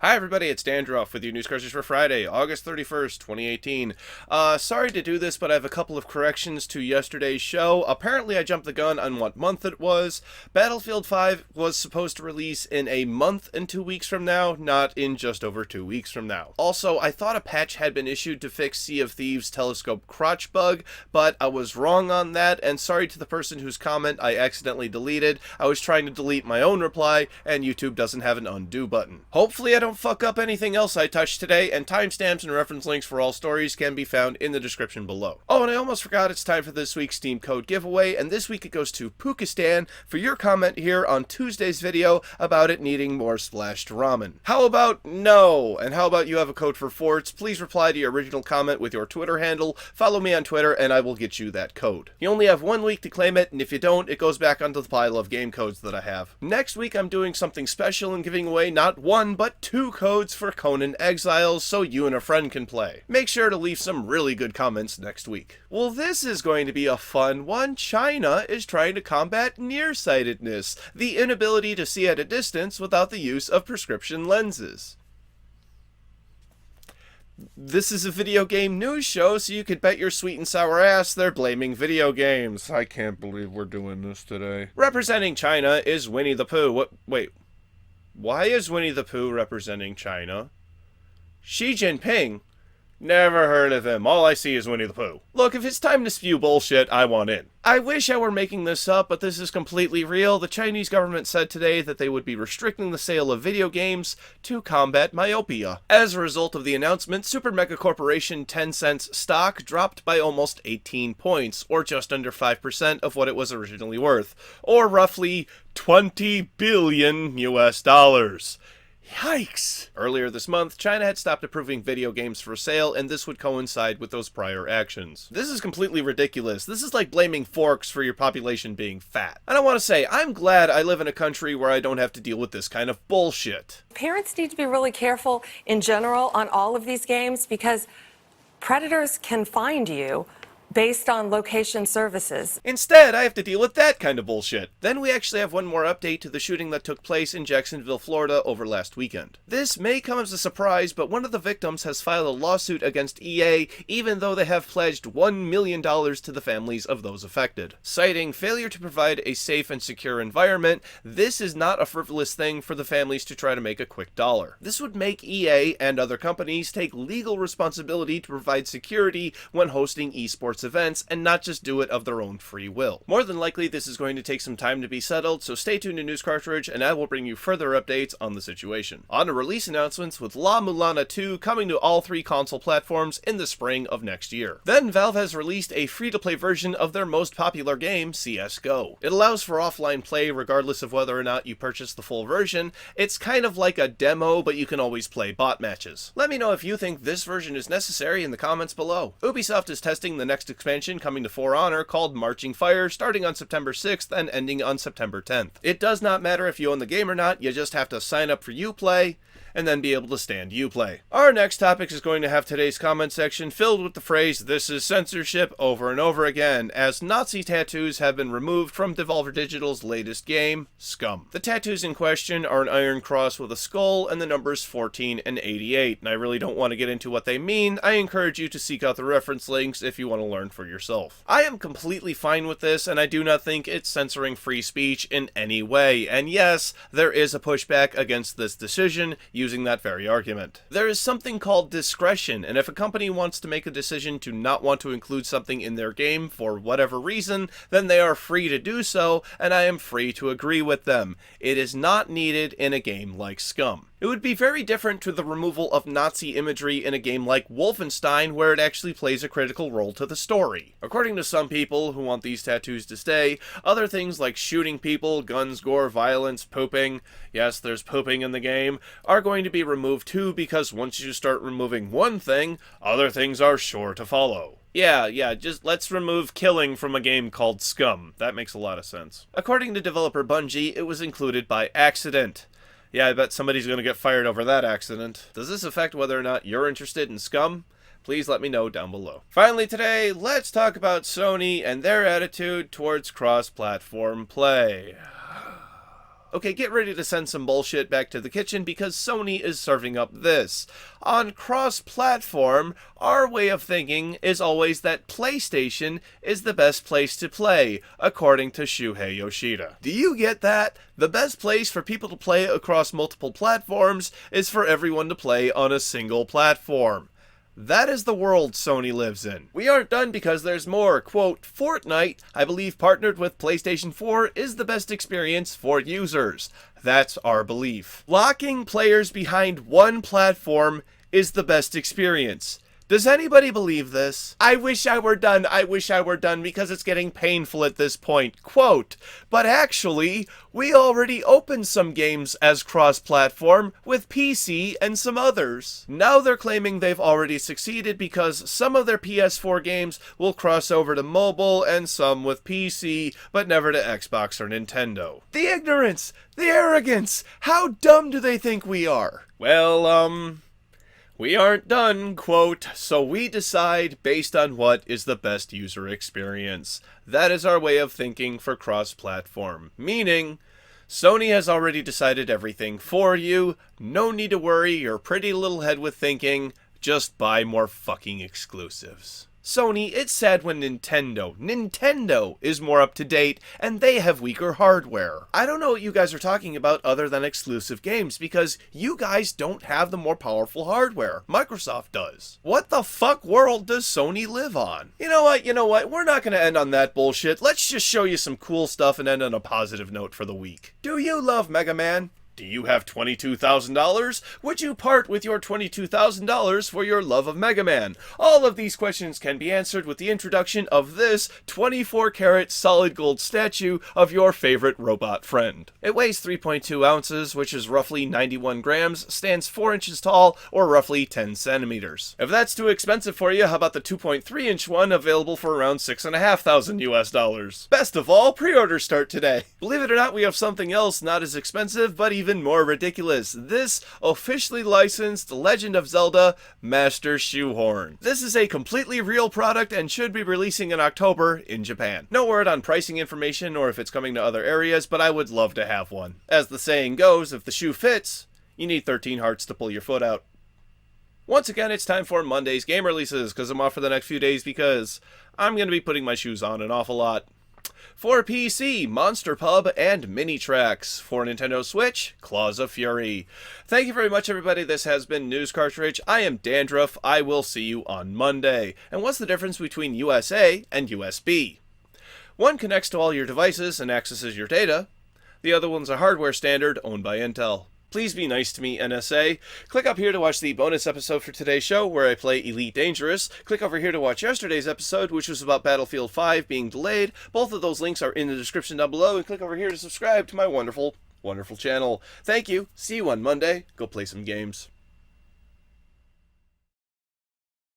Hi everybody, it's Dandruff with your news Cartridge for Friday, August 31st, 2018. Sorry to do this, but I have a couple of corrections to yesterday's show. Apparently I jumped the gun on what month it was. Battlefield 5 was supposed to release in a month and 2 weeks from now, not in just over 2 weeks from now. Also, I thought a patch had been issued to fix Sea of Thieves' telescope crotch bug, but I was wrong on that, and sorry to the person whose comment I accidentally deleted. I was trying to delete my own reply, and YouTube doesn't have an undo button. Hopefully I don't fuck up anything else I touched today, and timestamps and reference links for all stories can be found in the description below. Oh, and I almost forgot, it's time for this week's Steam code giveaway, and this week it goes to Pukistan for your comment here on Tuesday's video about it needing more splashed ramen. How about no? And how about you have a code for Forts? Please reply to your original comment with your Twitter handle, follow me on Twitter, and I will get you that code. You only have 1 week to claim it, and if you don't, it goes back onto the pile of game codes that I have. Next week I'm doing something special and giving away not one, but 2 codes for Conan Exiles so you and a friend can play. Make sure to leave some really good comments next week. Well, this is going to be a fun one. China is trying to combat nearsightedness, the inability to see at a distance without the use of prescription lenses. This is a video game news show, so you could bet your sweet and sour ass they're blaming video games. I can't believe we're doing this today. Representing China is Winnie the Pooh. Wait. Why is Winnie the Pooh representing China? Xi Jinping? Never heard of him. All I see is Winnie the Pooh. Look, if it's time to spew bullshit, I want in. I wish I were making this up, but this is completely real. The Chinese government said today that they would be restricting the sale of video games to combat myopia. As a result of the announcement, Super Mega Corporation Tencent's stock dropped by almost 18 points, or just under 5% of what it was originally worth, or roughly 20 billion US dollars. Yikes! Earlier this month, China had stopped approving video games for sale, and this would coincide with those prior actions. This is completely ridiculous. This is like blaming forks for your population being fat. And I want to say, I'm glad I live in a country where I don't have to deal with this kind of bullshit. Parents need to be really careful in general on all of these games because predators can find you based on location services. Instead, I have to deal with that kind of bullshit. Then we actually have one more update to the shooting that took place in Jacksonville, Florida over last weekend. This may come as a surprise, but one of the victims has filed a lawsuit against EA, even though they have pledged $1 million to the families of those affected. Citing failure to provide a safe and secure environment, this is not a frivolous thing for the families to try to make a quick dollar. This would make EA and other companies take legal responsibility to provide security when hosting esports events and not just do it of their own free will. More than likely, this is going to take some time to be settled, so stay tuned to News Cartridge and I will bring you further updates on the situation. On to release announcements with La Mulana 2 coming to all 3 console platforms in the spring of next year. Then Valve has released a free-to-play version of their most popular game, CSGO. It allows for offline play regardless of whether or not you purchase the full version. It's kind of like a demo, but you can always play bot matches. Let me know if you think this version is necessary in the comments below. Ubisoft is testing the next expansion coming to For Honor called Marching Fire, starting on September 6th and ending on September 10th. It does not matter if you own the game or not, you just have to sign up for Uplay and then be able to stand Uplay. Our next topic is going to have today's comment section filled with the phrase "this is censorship" over and over again, as Nazi tattoos have been removed from Devolver Digital's latest game, SCUM. The tattoos in question are an iron cross with a skull and the numbers 14 and 88, and I really don't want to get into what they mean. I encourage you to seek out the reference links if you want to learn for yourself. I am completely fine with this, and I do not think it's censoring free speech in any way, and yes, there is a pushback against this decision using that very argument. There is something called discretion, and if a company wants to make a decision to not want to include something in their game for whatever reason, then they are free to do so, and I am free to agree with them. It is not needed in a game like SCUM. It would be very different to the removal of Nazi imagery in a game like Wolfenstein, where it actually plays a critical role to the story. According to some people who want these tattoos to stay, other things like shooting people, guns, gore, violence, pooping, yes, there's pooping in the game, are going to be removed too, because once you start removing one thing, other things are sure to follow. Yeah, just let's remove killing from a game called SCUM. That makes a lot of sense. According to developer Bungie, it was included by accident. Yeah, I bet somebody's going to get fired over that accident. Does this affect whether or not you're interested in SCUM? Please let me know down below. Finally today, let's talk about Sony and their attitude towards cross-platform play. Okay, get ready to send some bullshit back to the kitchen because Sony is serving up this. On cross-platform, our way of thinking is always that PlayStation is the best place to play, according to Shuhei Yoshida. Do you get that? The best place for people to play across multiple platforms is for everyone to play on a single platform. That is the world Sony lives in. We aren't done because there's more. Quote, Fortnite, I believe partnered with PlayStation 4, is the best experience for users. That's our belief. Locking players behind one platform is the best experience. Does anybody believe this? I wish I were done. I wish I were done because it's getting painful at this point. Quote, but actually, we already opened some games as cross-platform with PC and some others. Now they're claiming they've already succeeded because some of their PS4 games will cross over to mobile and some with PC, but never to Xbox or Nintendo. The ignorance! The arrogance! How dumb do they think we are? Well, we aren't done, quote, so we decide based on what is the best user experience. That is our way of thinking for cross-platform. Meaning, Sony has already decided everything for you. No need to worry your pretty little head with thinking. Just buy more fucking exclusives. Sony, it's sad when Nintendo is more up to date and they have weaker hardware. I don't know what you guys are talking about other than exclusive games because you guys don't have the more powerful hardware. Microsoft does. What the fuck world does Sony live on? You know what? We're not going to end on that bullshit. Let's just show you some cool stuff and end on a positive note for the week. Do you love Mega Man? Do you have $22,000? Would you part with your $22,000 for your love of Mega Man? All of these questions can be answered with the introduction of this 24-karat solid gold statue of your favorite robot friend. It weighs 3.2 ounces, which is roughly 91 grams, stands 4 inches tall, or roughly 10 centimeters. If that's too expensive for you, how about the 2.3-inch one available for around $6,500 US? Best of all, pre-orders start today. Believe it or not, we have something else not as expensive, but even more ridiculous. This officially licensed Legend of Zelda Master Shoehorn. This is a completely real product and should be releasing in October in Japan. No word on pricing information or if it's coming to other areas, but I would love to have one. As the saying goes, if the shoe fits, you need 13 hearts to pull your foot out. Once again, it's time for Monday's game releases because I'm off for the next few days because I'm going to be putting my shoes on an awful lot. For PC, Monster Pub and Mini Tracks. For Nintendo Switch, Claws of Fury. Thank you very much, everybody. This has been News Cartridge. I am Dandruff. I will see you on Monday. And what's the difference between USA and USB? One connects to all your devices and accesses your data. The other one's a hardware standard owned by Intel. Please be nice to me, NSA. Click up here to watch the bonus episode for today's show, where I play Elite Dangerous. Click over here to watch yesterday's episode, which was about Battlefield 5 being delayed. Both of those links are in the description down below. And click over here to subscribe to my wonderful, wonderful channel. Thank you. See you on Monday. Go play some games.